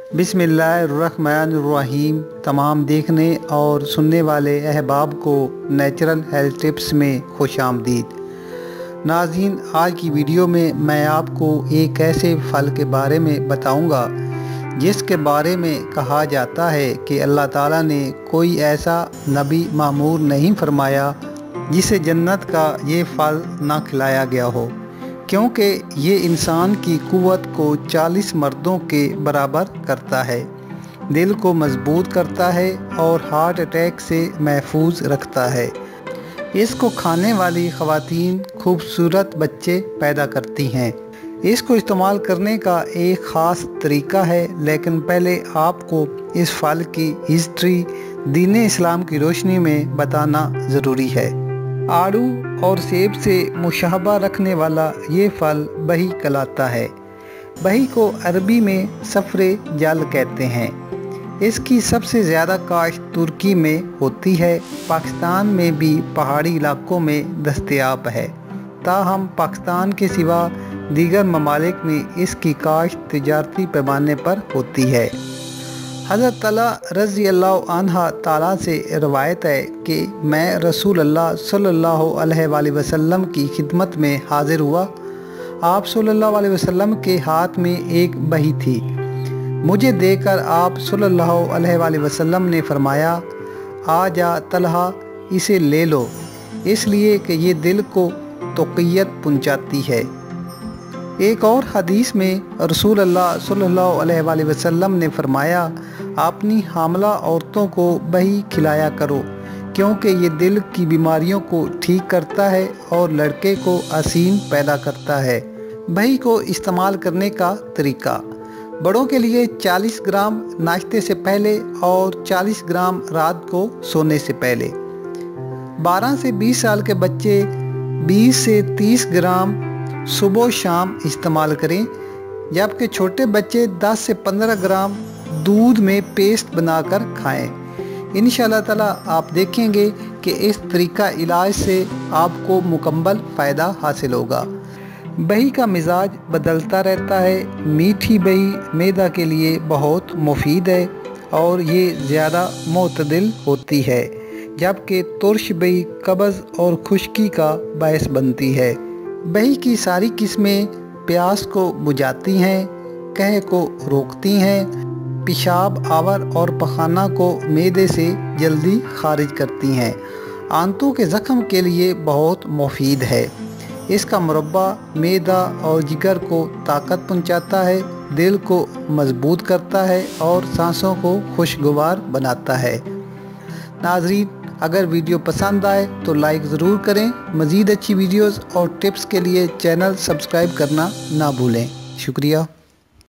बिस्मिल्लाहिर्रहमानिर्रहीम। तमाम देखने और सुनने वाले अहबाब को नेचुरल हेल्थ टिप्स में खुश आमदीद। नाज़रीन, आज की वीडियो में मैं आपको एक ऐसे फल के बारे में बताऊंगा जिसके बारे में कहा जाता है कि अल्लाह ताला ने कोई ऐसा नबी मामूर नहीं फरमाया जिसे जन्नत का ये फल ना खिलाया गया हो, क्योंकि ये इंसान की कुव्वत को 40 मर्दों के बराबर करता है, दिल को मजबूत करता है और हार्ट अटैक से महफूज रखता है। इसको खाने वाली ख़वातीन खूबसूरत बच्चे पैदा करती हैं। इसको इस्तेमाल करने का एक ख़ास तरीका है, लेकिन पहले आपको इस फल की हिस्ट्री दीन इस्लाम की रोशनी में बताना ज़रूरी है। आड़ू और सेब से मुशाबा रखने वाला ये फल बही कहलाता है। बही को अरबी में सफ़रे जल कहते हैं। इसकी सबसे ज़्यादा काश्त तुर्की में होती है। पाकिस्तान में भी पहाड़ी इलाकों में दस्तयाब है, ताहम पाकिस्तान के सिवा दीगर ममालिक में इसकी काश्त तिजारती पैमाने पर होती है। हज़रत तला रज़ी अल्लाह अन्हा ताला से रवायत है कि मैं रसूल अल्लाह सल्लल्लाहु अलैहि वसल्लम की खिदमत में हाज़िर हुआ। आप सल्लल्लाहु अलैहि वसल्लम के हाथ में एक बही थी। मुझे देखकर आप सल्लल्लाहु अलैहि वसल्लम ने फरमाया, आ जा तलहा, इसे ले लो, इसलिए कि ये दिल को तौक़ियत पहुँचाती है। एक और हदीस में रसूल अल्लाह सल्लल्लाहु अलैहि वसल्लम ने फरमाया, अपनी हामला औरतों को बही खिलाया करो, क्योंकि ये दिल की बीमारियों को ठीक करता है और लड़के को असीम पैदा करता है। बही को इस्तेमाल करने का तरीका: बड़ों के लिए 40 ग्राम नाश्ते से पहले और 40 ग्राम रात को सोने से पहले। 12 से 20 साल के बच्चे 20 से 30 ग्राम सुबह शाम इस्तेमाल करें, जबकि छोटे बच्चे 10 से 15 ग्राम दूध में पेस्ट बनाकर खाएं। इंशाअल्लाह ताला आप देखेंगे कि इस तरीका इलाज से आपको मुकम्मल फ़ायदा हासिल होगा। बही का मिजाज बदलता रहता है। मीठी बही मैदा के लिए बहुत मुफीद है और ये ज़्यादा मुतदिल होती है, जबकि तुर्श बही कब्ज़ और खुश्की का बायस बनती है। बही की सारी किस्में प्यास को बुझाती हैं, कह को रोकती हैं, पेशाब, आवर और पखाना को मैदे से जल्दी खारिज करती हैं, आंतों के ज़ख्म के लिए बहुत मुफीद है। इसका मुरब्बा मैदा और जिगर को ताकत पहुंचाता है, दिल को मजबूत करता है और सांसों को खुशगवार बनाता है। नाज़रीन, अगर वीडियो पसंद आए तो लाइक ज़रूर करें। मज़ीद अच्छी वीडियोस और टिप्स के लिए चैनल सब्सक्राइब करना ना भूलें। शुक्रिया।